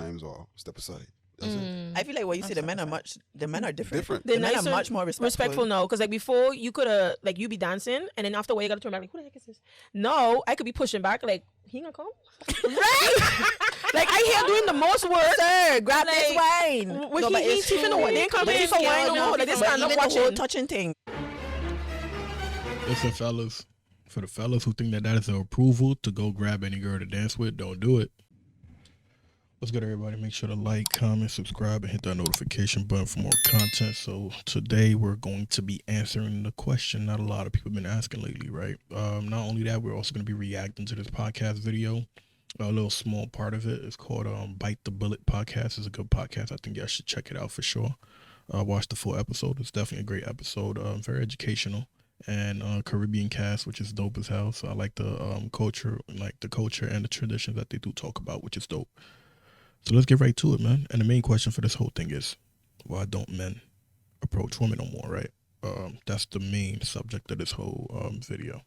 times or step aside. That's it. I feel like what you say, the men are different. They're The men are nicer, much more respectful now, because like before you could have like you be dancing and then after a while you gotta turn back like who the heck is this? No, I could be pushing back like he gonna come, right? Like I here doing the most work. Sir, grab this Like, wine. When No, but he it's teaching the true. wine, they ain't come But in it's for true. wine no No, more. Like this but stand up even the whole watching. touching thing. Listen, fellas, for the fellas who think that is an approval to go grab any girl to dance with, don't do it. What's good, everybody? Make sure to like, comment, subscribe, and hit that notification button for more content. So today we're going to be answering the question that a lot of people have been asking lately, right? Not only that, we're also going to be reacting to this podcast video. A little small part of it is called Bite the Bullet podcast. It's a good podcast. I think y'all should check it out for sure. Watch the full episode. It's definitely a great episode. Very educational. And Caribbean cast, which is dope as hell. So I like the culture and the traditions that they do talk about, which is dope. So let's get right to it, man. And the main question for this whole thing is, why don't men approach women no more, right? That's the main subject of this whole video.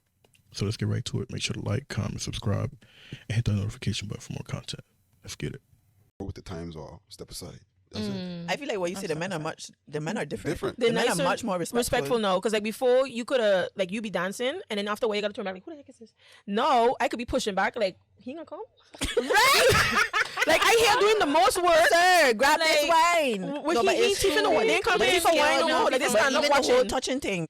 So let's get right to it. Make sure to like, comment, subscribe, and hit that notification button for more content. Let's get it. With the times or step aside. That's it. I feel like what you say, the men are different. They're The men are nicer, much more respectful now, because like before you could have like you be dancing and then after a while you gotta turn back like who the heck is this? No, I could be pushing back like he gonna come, right? Like I here doing the most work. Sir, grab this Like, wine. when No, but he it's teaching the true. wine, they ain't come But in it's for true. wine no more. Like this But stand up even the whole watching. touching thing.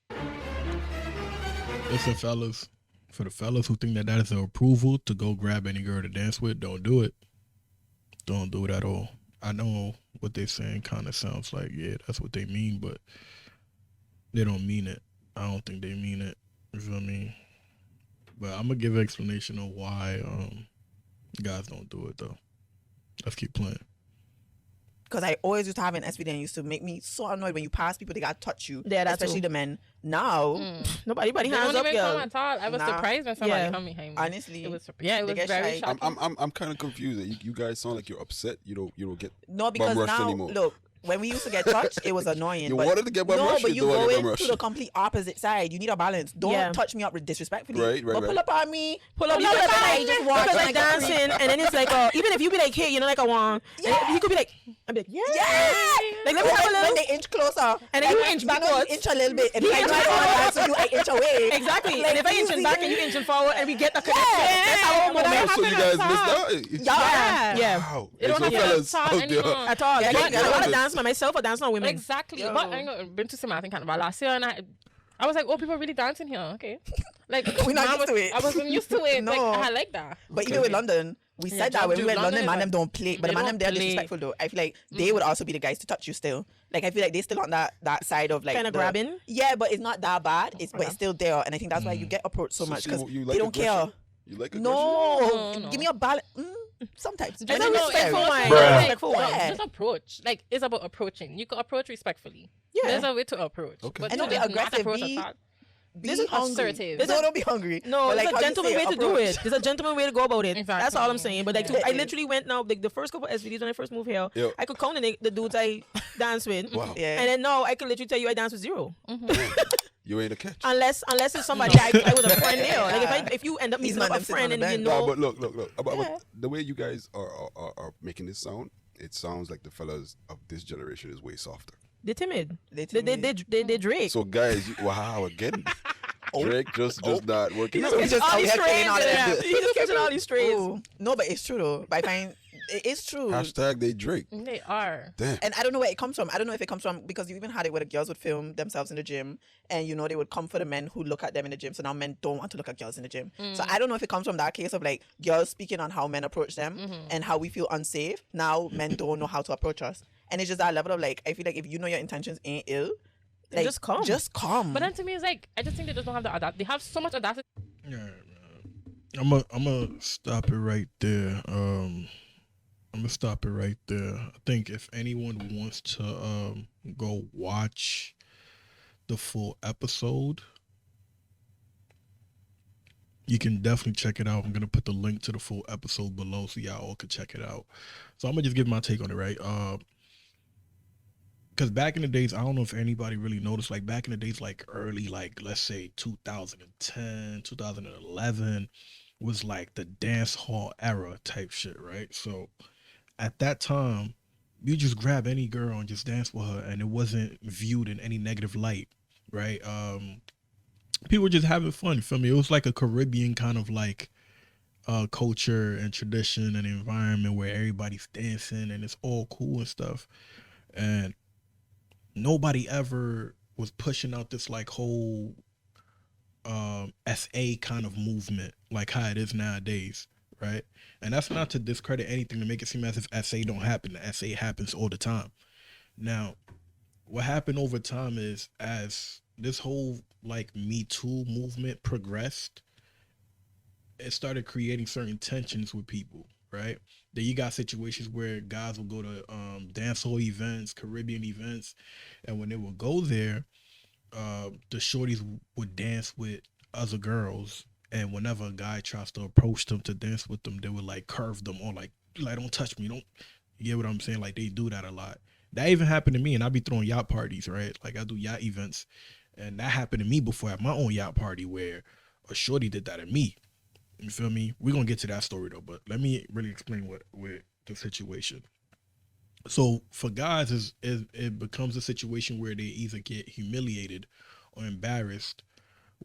Listen, fellas, for the fellas who think that is an approval to go grab any girl to dance with, don't do it. Don't do it at all. I know what they're saying kind of sounds like, yeah, that's what they mean, but they don't mean it. I don't think they mean it. You feel me? But I'm going to give an explanation of why guys don't do it, though. Let's keep playing. Because I always used to have an SVD and it used to make me so annoyed when you pass people, they got to touch you. Yeah, that especially too. the men. Now, Nobody They hands don't up, even girl. come at all. I was Nah. surprised when somebody Yeah. come behind me. honestly, It was they very get shy. shocking. I'm kind of confused. You guys sound like you're upset. You don't get No, because bum rushed now, anymore. look, when we used to get touched, it was annoying. You but wanted to get bum no, rushed, but you you don't go wanna get bum into rushed. the complete opposite side. You need a balance. Don't Yeah. touch me up disrespectfully. Right, But pull up on me. Pull up, Pull you up can and I find just walk because like like a freak. dancing, and then it's like, even if you be like, hey, you know, like I want, and he could be like, I'd be like, yeah, Yeah. like let me have a When little, they inch closer, And then you inch backwards. inch a little bit, and You if I inch try to forward. dance with you, I inch away. exactly. Like, And if I inching easy. back and you inching forward, and we get the connection, that's our But moment. I So you happened guys on missed top. out? Yeah. Yeah. Wow. It don't And so have to fellas talk out there, anymore. At all. Yeah, Like, you I want to gotta- dance by myself or dance on women. Exactly. Yo. But I ain't been to St. Martin Carnival last year, and I was like, oh, people really dancing here. Okay. Like, We're not I used to it. I wasn't used to it. No. Like, I like that. But even with London, we Yeah, said that when we Dude, went to London, London man, is them don't play. But they the man them, don't they're play. disrespectful though. I feel like they would also be the guys to touch you still. Like I feel like they still on that side of like Kinda the- grabbing? Yeah, but it's not that bad. But Okay. it's still there, and I think that's why you get approached so much see, because you they like don't care. aggression? You like aggression? No, No. give me a balance. Sometimes. It's a When it's respectful fair. one. Bruh. Respectful one. Yeah. Just approach. Like, it's about approaching. You can approach respectfully. Yeah. There's a way to approach. Okay. But And don't be to not aggressive, approach be- at all. Be This is hungry. assertive. No, don't be hungry. No, But there's like a how you gentleman say, way to do approach. it. There's a gentleman way to go about it. Exactly. That's all I'm saying. But like, I Exactly. literally went now the first couple SVDs when I first moved here. Yo. I could count the dudes I dance with. Wow. Yeah. And then no, I can literally tell you I dance with zero. You ain't a catch. Unless it's somebody I was a friend there. Like if you end up He's meeting not up a them sitting friend on and the you bench. No, know, but look. But Yeah. the way you guys are making this sound, it sounds like the fellas of this generation is way softer. they're timid. They They Drake. So guys, wow, again, Drake just not working out. just- Catching all out these here killing all strays. the- Yeah. He just catching all these strays. Ooh. No, but it's true though. But I find it's true. Hashtag they Drake. They are. Damn. And I don't know where it comes from. I don't know if it comes from because you even had it where the girls would film themselves in the gym and you know they would come for the men who look at them in the gym. So now men don't want to look at girls in the gym. So I don't know if it comes from that case of like girls speaking on how men approach them and how we feel unsafe. Now men don't know how to approach us. And it's just that level of like, I feel like if you know your intentions ain't ill, Then like, just come. Just come. But then to me, it's like, I just think they just don't have the audacity. They have so much audacity. Yeah, man. I'm gonna stop it right there. I'm gonna stop it right there. I think if anyone wants to go watch the full episode, you can definitely check it out. I'm gonna put the link to the full episode below so y'all all can check it out. So I'm gonna just give my take on it, right? Because back in the days, I don't know if anybody really noticed, like back in the days, like early, like let's say 2010, 2011 was like the dance hall era type shit, right? So at that time, you just grab any girl and just dance with her, and it wasn't viewed in any negative light, right? People were just having fun. You feel me? It was like a Caribbean kind of like culture and tradition and environment where everybody's dancing and it's all cool and stuff. And nobody ever was pushing out this like whole SA kind of movement like how it is nowadays, right? And that's not to discredit anything to make it seem as if SA don't happen. The SA happens all the time. Now, what happened over time is as this whole like Me Too movement progressed, it started creating certain tensions with people, right? Then you got situations where guys will go to dancehall events, Caribbean events, and when they would go there, the shorties would dance with other girls, and whenever a guy tries to approach them to dance with them, they would like curve them or like don't touch me, don't, you get what I'm saying? Like they do that a lot. That even happened to me, and I be throwing yacht parties, right? Like I do yacht events, and that happened to me before at my own yacht party where a shorty did that to me. You feel me? We're gonna get to that story though, but let me really explain what the situation. So for guys, it becomes a situation where they either get humiliated or embarrassed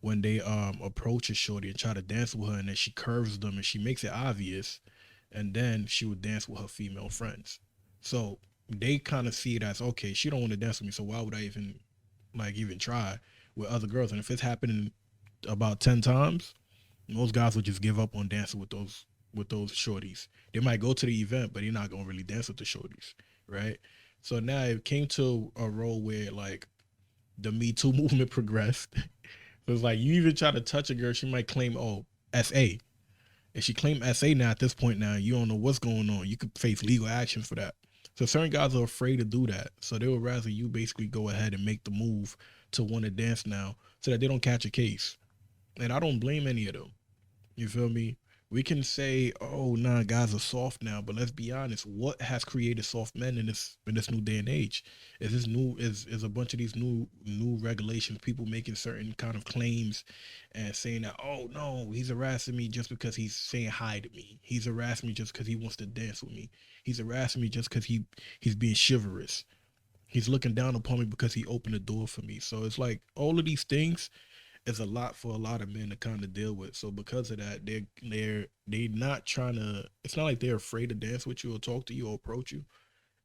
when they approach a shorty and try to dance with her, and then she curves them and she makes it obvious, and then she would dance with her female friends. So they kind of see it as, okay, she don't want to dance with me, so why would I even try with other girls? And if it's happening about 10 times, most guys would just give up on dancing with those shorties. They might go to the event, but they're not gonna really dance with the shorties, right? So now it came to a role where like the Me Too movement progressed. So it's like you even try to touch a girl, she might claim, oh, SA. If she claim SA now at this point now, you don't know what's going on. You could face legal actions for that. So certain guys are afraid to do that. So they would rather you basically go ahead and make the move to want to dance now so that they don't catch a case. And I don't blame any of them. You feel me? We can say, oh, nah, guys are soft now, but let's be honest. What has created soft men in this new day and age? Is a bunch of these new regulations, people making certain kind of claims and saying that, oh no, he's harassing me just because he's saying hi to me. He's harassing me just because he wants to dance with me. He's harassing me just because he's being chivalrous. He's looking down upon me because he opened the door for me. So it's like all of these things is a lot for a lot of men to kind of deal with. So because of that, they're not trying to, it's not like they're afraid to dance with you or talk to you or approach you.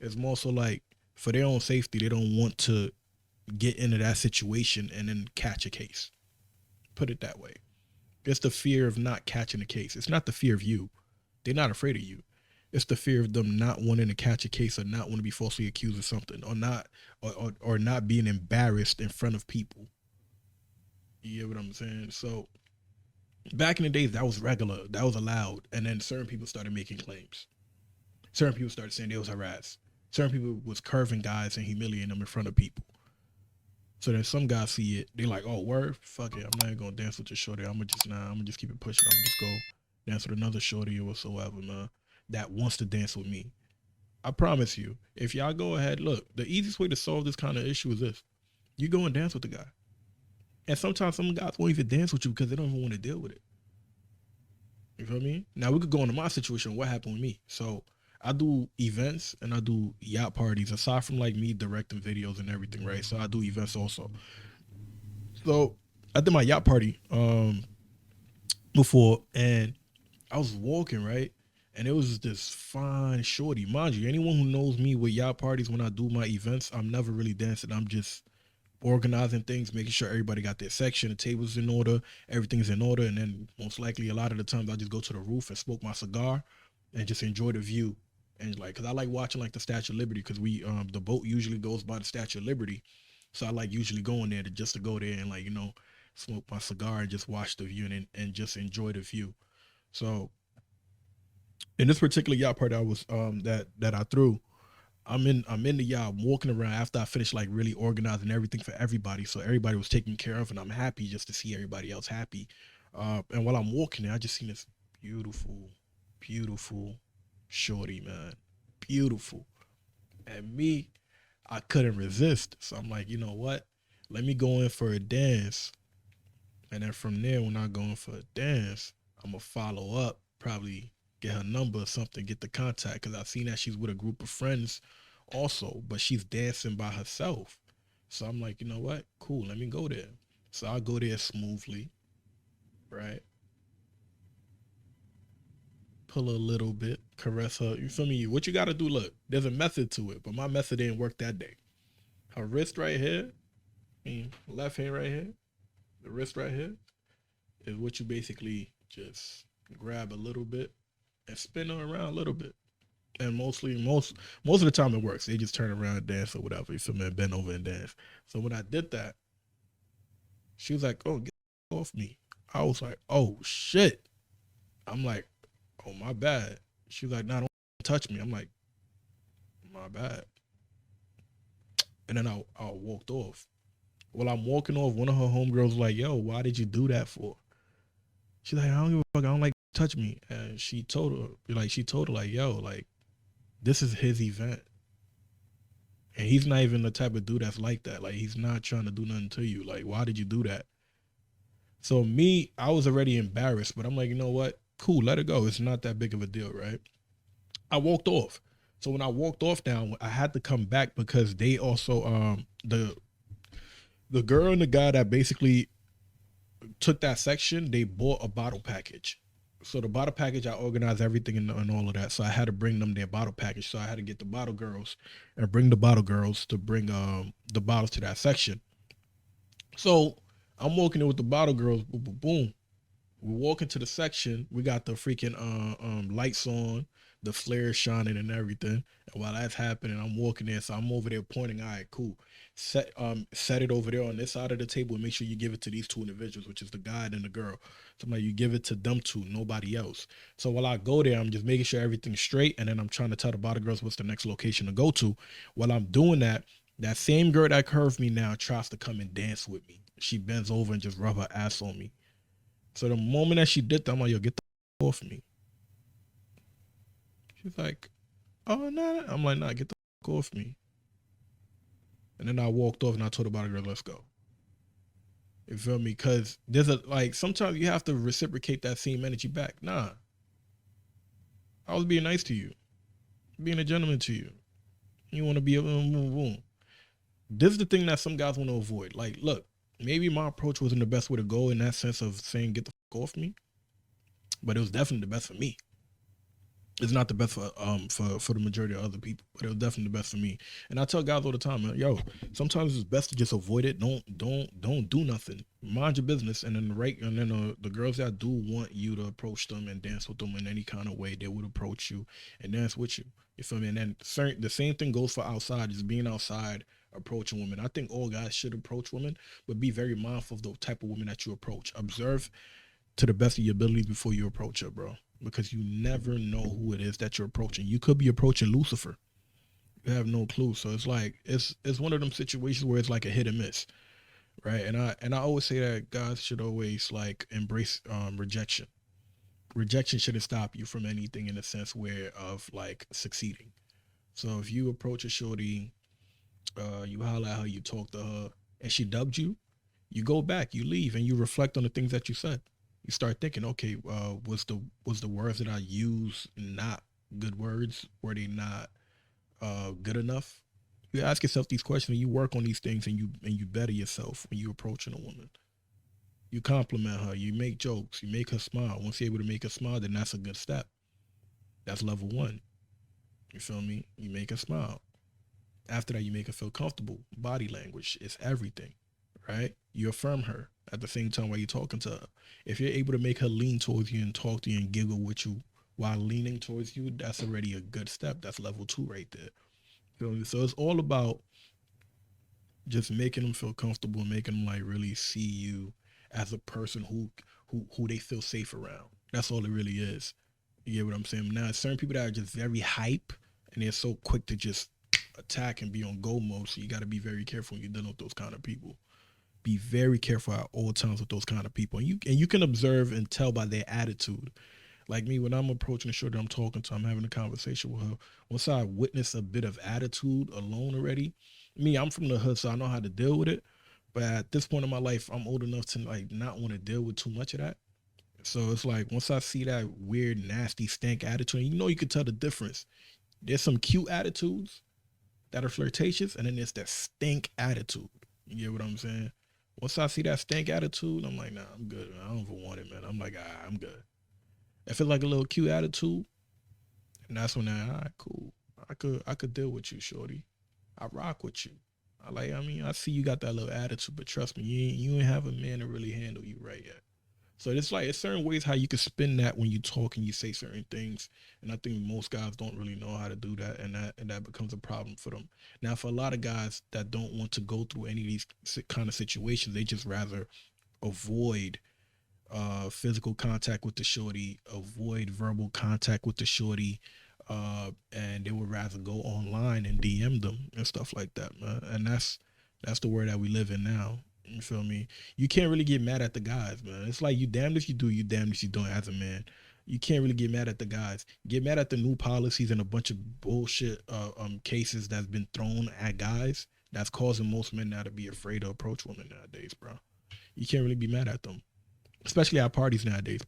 It's more so like for their own safety, they don't want to get into that situation and then catch a case. Put it that way. It's the fear of not catching a case. It's not the fear of you. They're not afraid of you. It's the fear of them not wanting to catch a case or not want to be falsely accused of something or not being embarrassed in front of people. You get what I'm saying? So back in the days, that was regular. That was allowed. And then certain people started making claims. Certain people started saying they was harassed. Certain people was curving guys and humiliating them in front of people. So then some guys see it. They like, oh, word? Fuck it. I'm not even going to dance with your shorty. I'm going to just keep it pushing. I'm going to just go dance with another shorty or whatsoever, man, that wants to dance with me. I promise you, if y'all go ahead, look, the easiest way to solve this kind of issue is this. You go and dance with the guy. And sometimes some guys won't even dance with you because they don't even want to deal with it. You feel me? Now we could go into my situation, what happened with me. So I do events and I do yacht parties, aside from like me directing videos and everything, right? So I do events also. So I did my yacht party before, and I was walking, right? And it was this fine shorty. Mind you, anyone who knows me with yacht parties, when I do my events, I'm never really dancing. I'm just organizing things, making sure everybody got their section, the tables in order, everything's in order, and then most likely a lot of the times I just go to the roof and smoke my cigar and just enjoy the view. And like, cause I like watching like the Statue of Liberty, cause we the boat usually goes by the Statue of Liberty, so I like usually going there to go there and like, you know, smoke my cigar and just watch the view and just enjoy the view. So in this particular yacht party I was that I threw, I'm in the yacht, I'm walking around after I finished like really organizing everything for everybody. So everybody was taken care of and I'm happy just to see everybody else happy. And while I'm walking there, I just seen this beautiful, beautiful shorty, man. Beautiful. And me, I couldn't resist. So I'm like, you know what? Let me go in for a dance. And then from there, when I go in for a dance, I'm going to follow up probably get her number or something, get the contact, because I've seen that she's with a group of friends also, but she's dancing by herself. So I'm like, you know what? Cool, let me go there. So I go there smoothly, right? Pull a little bit, caress her. You feel me? What you got to do, look, there's a method to it, but my method didn't work that day. Her wrist right here, left hand right here, the wrist right here, is what you basically just grab a little bit and spin her around a little bit. And most of the time it works. They just turn around and dance or whatever. You feel me? Bend over and dance. So when I did that, she was like, "Oh, get off me." I was like, "Oh shit." I'm like, "Oh, my bad." She was like, "Nah, don't touch me." I'm like, "My bad." And then I walked off. While I'm walking off, one of her homegirls was like, "Yo, why did you do that for?" She's like, "I don't give a fuck. I don't like touch me." And she told her, like, "Yo, like, this is his event. And he's not even the type of dude that's like that. Like, he's not trying to do nothing to you. Like, why did you do that?" So me, I was already embarrassed, but I'm like, you know what? Cool, let it go. It's not that big of a deal, right? I walked off. So when I walked off now, I had to come back because they also, the girl and the guy that basically took that section, they bought a bottle package. So the bottle package, I organized everything and all of that. So I had to bring them their bottle package. So I had to get the bottle girls and bring the bottle girls to bring the bottles to that section. So I'm walking in with the bottle girls, boom, boom, boom. We walk into the section. We got the freaking lights on, the flares shining and everything. And while that's happening, I'm walking there. So I'm over there pointing, all right, cool. Set it over there on this side of the table and make sure you give it to these two individuals, which is the guy and the girl. So I'm like, you give it to them two, nobody else. So while I go there, I'm just making sure everything's straight. And then I'm trying to tell the bottle girls what's the next location to go to. While I'm doing that, that same girl that curved me now tries to come and dance with me. She bends over and just rub her ass on me. So the moment that she did that, I'm like, "Yo, get the off me." She's like, "Oh, no." I'm like, "Nah, get the off me." And then I walked off and I told the bottle girl, "Let's go." You feel me? Because there's sometimes you have to reciprocate that same energy back. Nah. I was being nice to you. Being a gentleman to you. You want to be a boom. This is the thing that some guys want to avoid. Like, look, maybe my approach wasn't the best way to go in that sense of saying get the fuck off me, but it was definitely the best for me. It's not the best for the majority of other people, but it was definitely the best for me. And I tell guys all the time, man, yo, sometimes it's best to just avoid it. Don't do nothing. Mind your business. And then the girls that do want you to approach them and dance with them in any kind of way, they would approach you and dance with you. You feel me? And then the same thing goes for outside, just being outside, approaching women. I think all guys should approach women, but be very mindful of the type of women that you approach. Observe to the best of your abilities before you approach her, bro. Because you never know who it is that you're approaching. You could be approaching Lucifer. You have no clue. So it's like it's one of them situations where it's like a hit and miss, right? And I always say that guys should always like embrace rejection. Rejection shouldn't stop you from anything in the sense of like succeeding. So if you approach a shorty, you holler at her, you talk to her, and she dubbed you, you go back, you leave, and you reflect on the things that you said. You start thinking, okay, was the words that I use not good words? Were they not good enough? You ask yourself these questions, and you work on these things, and you better yourself when you're approaching a woman. You compliment her, you make jokes, you make her smile. Once you're able to make her smile, then that's a good step. That's level 1. You feel me? You make her smile. After that, you make her feel comfortable. Body language is everything, right? You affirm her at the same time while you're talking to her. If you're able to make her lean towards you and talk to you and giggle with you while leaning towards you, that's already a good step. That's level 2 right there. Feel me? So it's all about just making them feel comfortable, making them like really see you as a person who they feel safe around. That's all it really is. You get what I'm saying? Now, certain people that are just very hype and they're so quick to just attack and be on go mode, so you got to be very careful when you're dealing with those kind of people. Be very careful at all times with those kind of people, and you can observe and tell by their attitude. Like me, when I'm approaching a shorty I'm talking to, I'm having a conversation with her. Once I witness a bit of attitude alone already, I'm from the hood, so I know how to deal with it. But at this point in my life, I'm old enough to like not want to deal with too much of that. So it's like once I see that weird, nasty, stank attitude, you know, you can tell the difference. There's some cute attitudes that are flirtatious, and then there's that stink attitude. You get what I'm saying? Once I see that stank attitude, I'm like, nah, I'm good. I don't even want it, man. I'm like, I'm good. If it's like a little cute attitude, and that's when all right, cool. I could deal with you, shorty. I rock with you. I see you got that little attitude, but trust me, you ain't have a man to really handle you right yet. So it's like, it's certain ways how you can spin that when you talk and you say certain things. And I think most guys don't really know how to do that. And that becomes a problem for them. Now, for a lot of guys that don't want to go through any of these kind of situations, they just rather avoid physical contact with the shorty, avoid verbal contact with the shorty. And they would rather go online and DM them and stuff like that, man. And that's the world that we live in now. You feel me? You can't really get mad at the guys, man. It's like you damned if you do, you damned if you don't as a man. You can't really get mad at the guys. Get mad at the new policies and a bunch of bullshit cases that's been thrown at guys that's causing most men now to be afraid to approach women nowadays, bro. You can't really be mad at them. Especially at parties nowadays.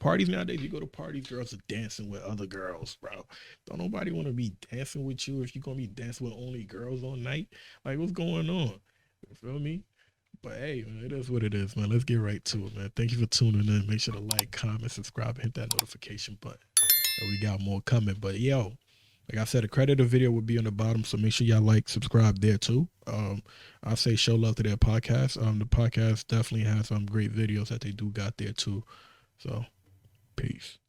You go to parties, girls are dancing with other girls, bro. Don't nobody want to be dancing with you if you're going to be dancing with only girls all night. Like, what's going on? You feel me? But hey, man, it is what it is, man. Let's get right to it, man. Thank you for tuning in. Make sure to like, comment, subscribe, and hit that notification button. And we got more coming. But yo, like I said, the credit of the video will be on the bottom, so make sure y'all like, subscribe there too. I say show love to their podcast. The podcast definitely has some great videos that they do got there too. So, peace.